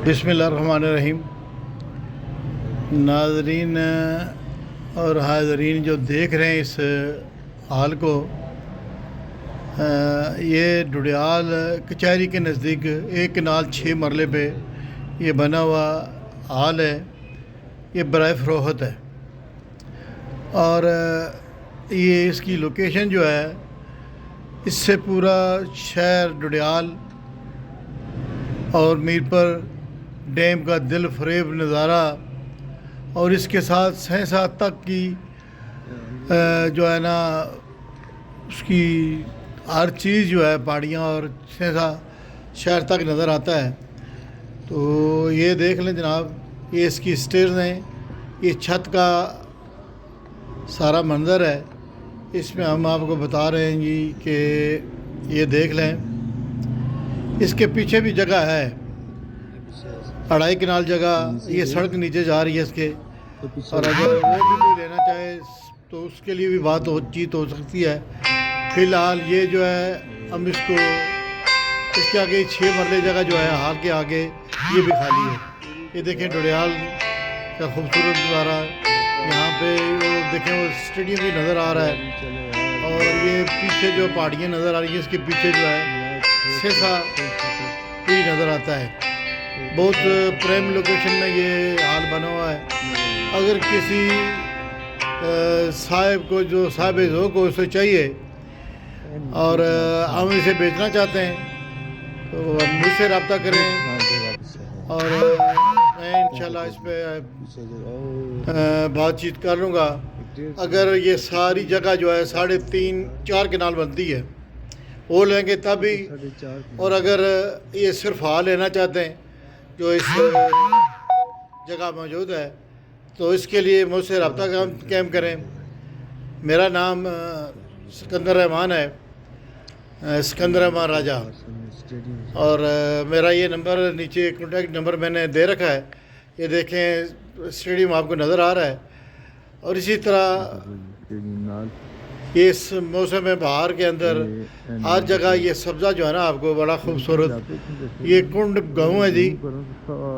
بسم اللہ الرحمن الرحیم۔ ناظرین اور حاضرین جو دیکھ رہے ہیں اس حال کو، یہ ڈڈیال کچہری کے نزدیک ایک کنال 6 مرلے پہ یہ بنا ہوا حال ہے۔ یہ برائے فروخت ہے اور یہ اس کی لوکیشن جو ہے، اس سے پورا شہر ڈڈیال اور میر پر ڈیم کا دل فریب نظارہ، اور اس کے ساتھ سہسا تک کی جو ہے نا، اس کی ہر چیز جو ہے، پہاڑیاں اور سہسا شہر تک نظر آتا ہے۔ تو یہ دیکھ لیں جناب، یہ اس کی سٹیئرز ہیں، یہ چھت کا سارا منظر ہے۔ اس میں ہم آپ کو بتا رہے ہیں جی کہ یہ دیکھ لیں، اس کے پیچھے بھی جگہ ہے، 2.5 کنال جگہ، یہ سڑک نیچے جا رہی ہے اس کے، اور اگر وہ بھی کوئی لینا چاہے تو اس کے لیے بھی بات ہو سکتی ہے۔ فی الحال یہ جو ہے، ہم اس کے آگے 6 مرلے جگہ جو ہے حال کے آگے، یہ بھی خالی ہے۔ یہ دیکھیں ڈڈیال کا خوبصورت نظارہ، یہاں پہ دیکھیں وہ اسٹیڈیم بھی نظر آ رہا ہے، اور یہ پیچھے جو پہاڑیاں نظر آ رہی ہیں، اس کے پیچھے جو ہے سہسا بھی نظر آتا ہے۔ بہت پرائم لوکیشن میں یہ حال بنا ہوا ہے۔ اگر کسی صاحب کو، جو صاحب ذوق کو، اسے چاہیے اور ہم اسے بیچنا چاہتے ہیں تو مجھ سے رابطہ کریں، اور میں انشاءاللہ اس پہ بات چیت کر لوں گا۔ اگر یہ ساری جگہ جو ہے 3.5-4 کنال بنتی ہے، وہ لیں گے تب بھی، اور اگر یہ صرف حال لینا چاہتے ہیں جو اس جگہ موجود ہے، تو اس کے لیے مجھ سے رابطہ قائم کریں۔ میرا نام سکندر رحمان ہے، سکندر رحمان راجہ، اور میرا یہ نمبر نیچے کانٹیکٹ نمبر میں نے دے رکھا ہے۔ یہ دیکھیں اسٹیڈیم آپ کو نظر آ رہا ہے، اور اسی طرح یہ اس موسم بہار کے اندر ہر جگہ یہ سبزہ جو ہے نا، آپ کو بڑا خوبصورت، یہ کنڈ گاؤں ہے جی،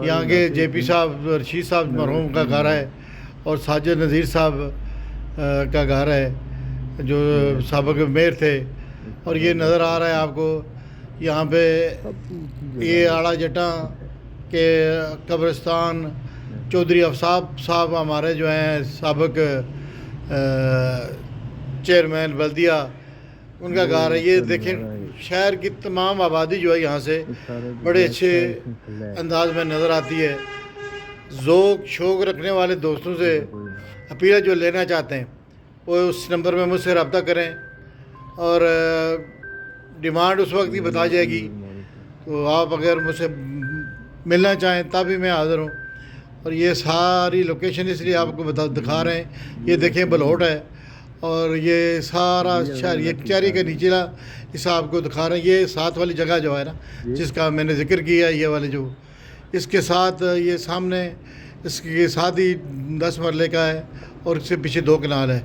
یہاں کے جے پی صاحب، رشید صاحب مرحوم کا گھر ہے، اور ساجد نذیر صاحب کا گھر ہے جو سابق میئر تھے۔ اور یہ نظر آ رہا ہے آپ کو یہاں پہ، یہ آڑا جٹاں کے قبرستان، چودھری افصاح صاحب ہمارے جو ہیں سابق چیئرمین بلدیہ، ان کا گھر ہے۔ یہ دیکھیں شہر کی تمام آبادی جو ہے یہاں سے بڑے اچھے انداز میں نظر آتی ہے۔ ذوق شوق رکھنے والے دوستوں سے اپیل ہے، جو لینا چاہتے ہیں وہ اس نمبر میں مجھ سے رابطہ کریں، اور ڈیمانڈ اس وقت ہی بتا جائے گی، تو آپ اگر مجھ سے ملنا چاہیں تب بھی میں حاضر ہوں۔ اور یہ ساری لوکیشن اس لیے آپ کو دکھا رہے ہیں، یہ دیکھیں بلوٹ ہے، اور یہ سارا شہر، یہ کچہری کا نیچلا حصہ آپ کو دکھا رہے ہیں۔ یہ ساتھ والی جگہ جو ہے نا، جس کا میں نے ذکر کیا ہے، یہ والے جو اس کے ساتھ، یہ سامنے اس کے ساتھ ہی 10 مرلے کا ہے، اور اس سے پیچھے 2 کنال ہے۔